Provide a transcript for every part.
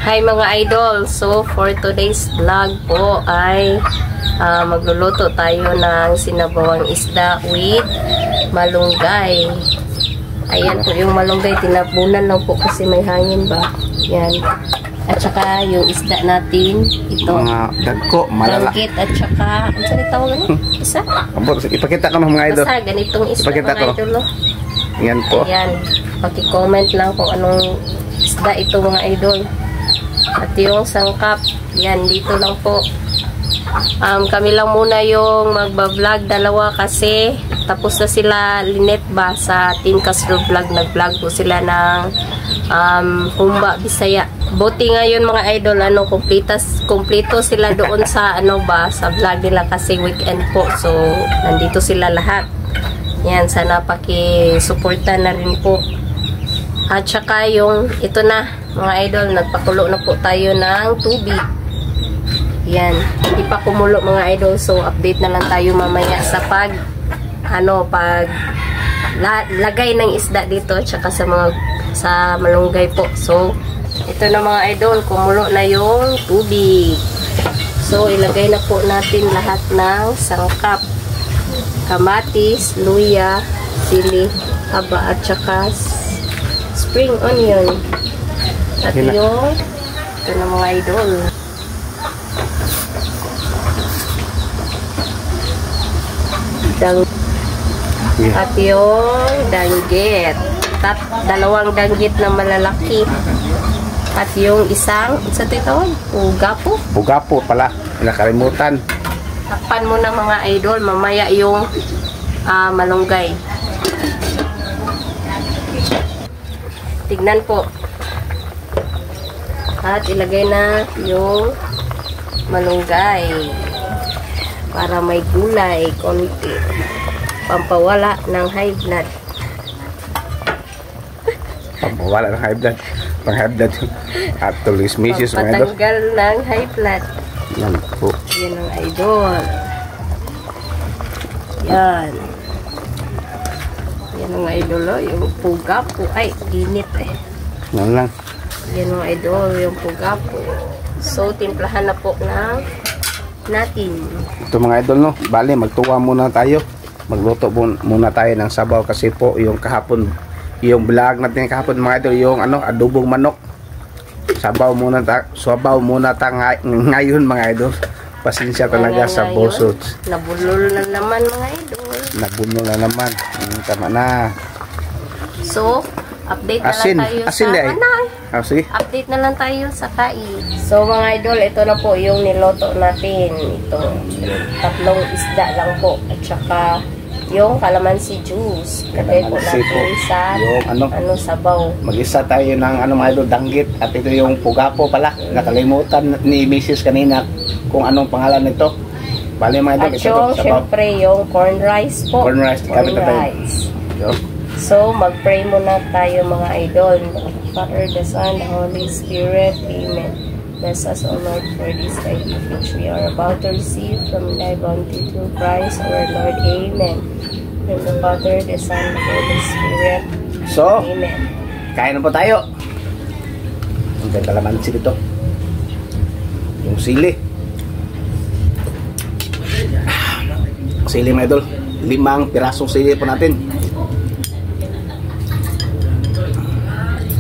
Hi mga idol, so for today's vlog po ay magluluto tayo ng sinabawang isda with malunggay. Ayan po yung malunggay, tinapunan lang po kasi may hangin ba. Yan. At saka yung isda natin, ito. Mga dagko, malala. Danggit at saka, ano saan itawag ano? Isa? Ipakita ka mga idol. Basta ganitong isda Ipakita mga ko. idol. Oh. Yan po. Ayan. Paki-comment lang kung anong isda ito mga idol. At yung sangkap, yan, dito lang po. Kami lang muna yung magbablog, dalawa kasi tapos na sila Linet ba sa Team Castro Vlog. Nag-vlog po sila ng Humba, Bisaya. Buti ngayon mga idol, kompleto sila doon sa sa vlog nila kasi weekend po. So, nandito sila lahat. Yan, sana paki-suporta na rin po. At saka yung, ito na, mga idol, nagpakulo na po tayo ng tubig. Yan, hindi pa kumulo mga idol. So, update na lang tayo mamaya sa lagay ng isda dito, at saka sa malunggay po. So, ito na mga idol, kumulo na yung tubig. So, ilagay na po natin lahat ng sangkap. Kamatis, luya, sili, haba, at saka spring onion. At yung, ito na mga idol. At yung danggit. Dalawang danggit na malalaki. At yung isang, sa titawag, pugapo. Pugapo pala, nakalimutan. Takpan mo na mga idol, mamaya yung malunggay. Tignan po. At ilagay na yung malunggay para may gulay konti, pampawala ng high blood. Pampawala ng high blood. Pang high blood at tulis misis mga idol. Pampatanggal ng high blood. Yan po. Yan ang idol. Yan. Yan ang idol, oh. Yung pugapo. Ay, init eh. Yan lang. Yan ang idol, yung pugapo. So, timplahan na po natin. Ito mga idol, no? Bali, magtuwa muna tayo. Magluto muna tayo ng sabaw kasi po yung kahapon, yung vlog natin kahapon mga idol, yung adobong manok. Sabaw muna ngayon mga idol. Pasensya talaga sa bosot. Nabulol na naman mga idol. Nabulol na naman. Tama na. So, update na lang tayo sa kanal. Sige. Update na lang tayo sa kain. So mga idol, ito na po yung niloto natin. Ito, tatlong isda lang po. At saka yung calamansi juice. Lagay po natin sa yung sabaw. Mag-isa tayo ng mga idol, danggit. At ito yung pugapo pala. Nakalimutan ni Mrs. kanina kung anong pangalan nito. Bali mga idol. At yung syempre yung corn rice po. Corn rice. Corn rice. So, mag-pray muna tayo mga idol. Father, the Son, the Holy Spirit. Amen. Bless us, O Lord, for this thy gift which we are about to receive from thy bounty through Christ our Lord. Amen. And the Father, the Son, the Holy Spirit. So, amen. Kain na po tayo. Ang ganda kalamansi dito. Yung sili. Sili mga idol. 5 pirasong sili po natin.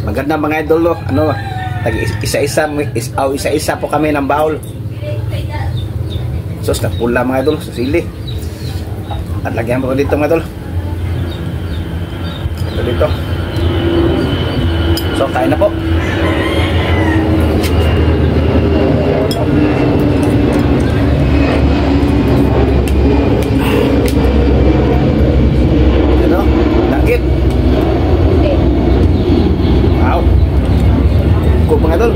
Maganda mga idol, no? Isa-isa po kami ng baul. So, napula mga idol sa sili. At lagyan po dito mga idol. Ito dito. So, kain na po. Ano? Langit. Wow. Kung mga idol.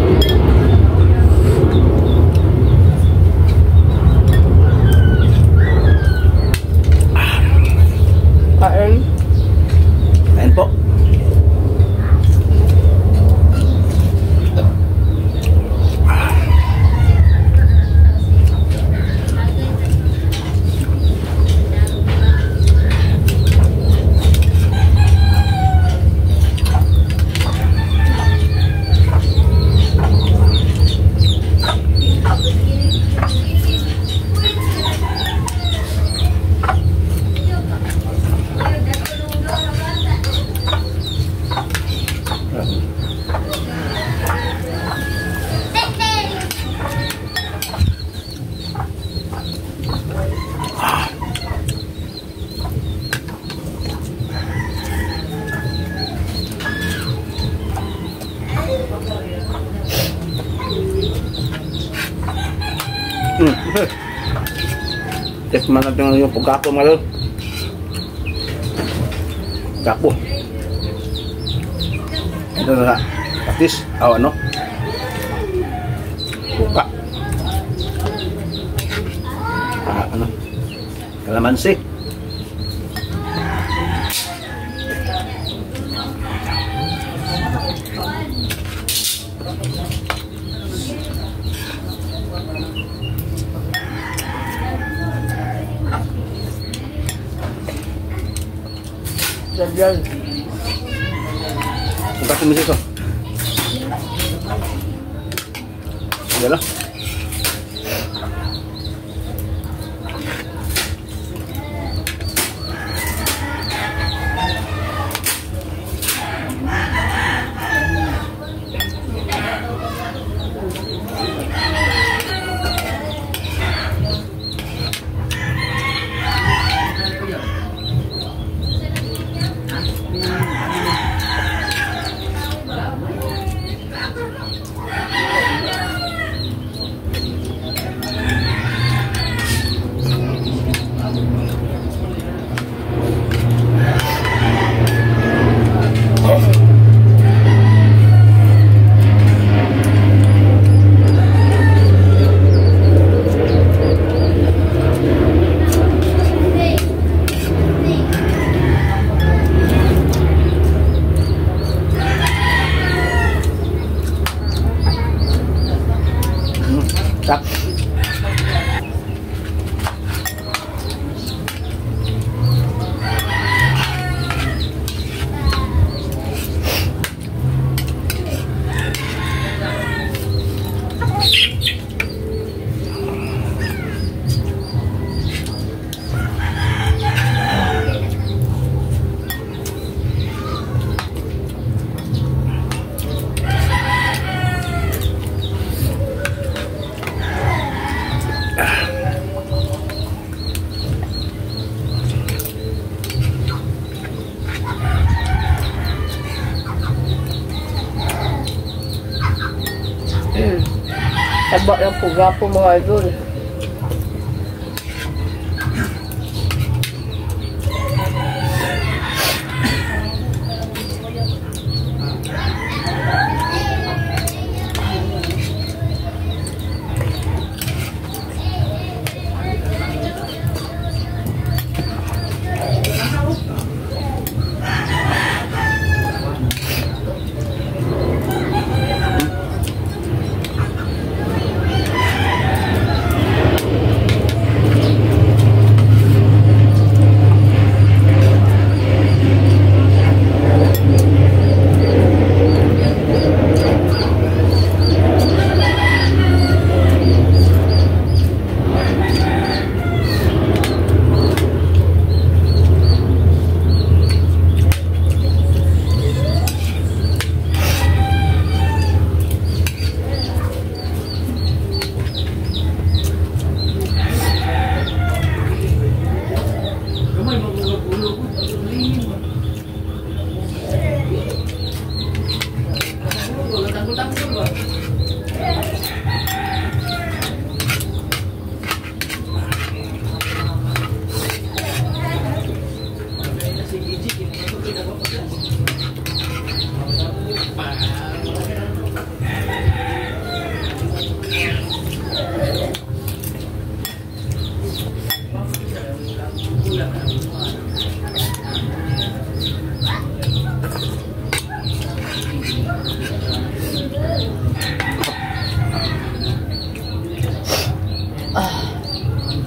Kain po. Test man natin yung pagkapo mga idol. Kapo. Ito na patis. Ano? Buka. Ano? Kalamansi. Gagyan. Bukas mo dito. Yan lang. Tap. Taba ng pugapo mga idol.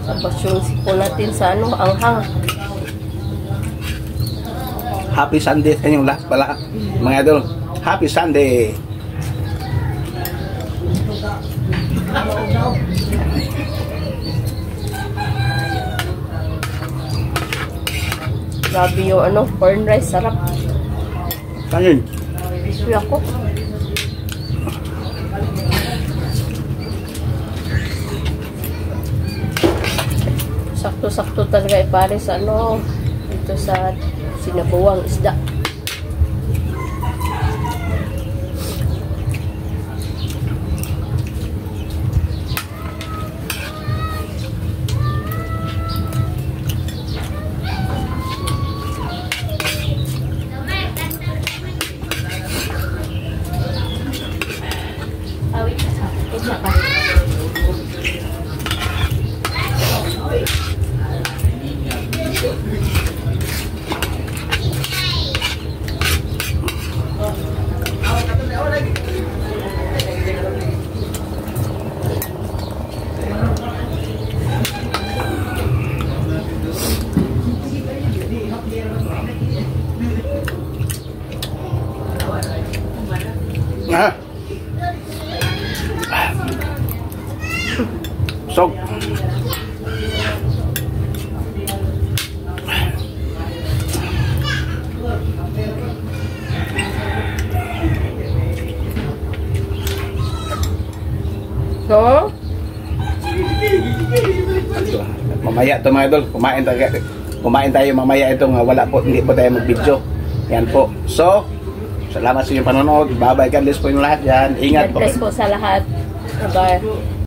Tapos yung sipon natin sa ano, anghang. Happy Sunday sa inyong lahat pala, mga idol. Happy Sunday! Grabe yung ano, corn rice, sarap. Kanin? Uy ako. Sakto-sakto talaga ipare sa ano, dito sa sinabuwang isda. Ah. So. No? Mamaya to mga idol, kumain tayo mamaya itong wala po, hindi po tayo mag-video. Yan po. So, salamat sa inyong panonood. Bye-bye. God bless po yung lahat yan. Ingat God po. bless po sa lahat. Bye.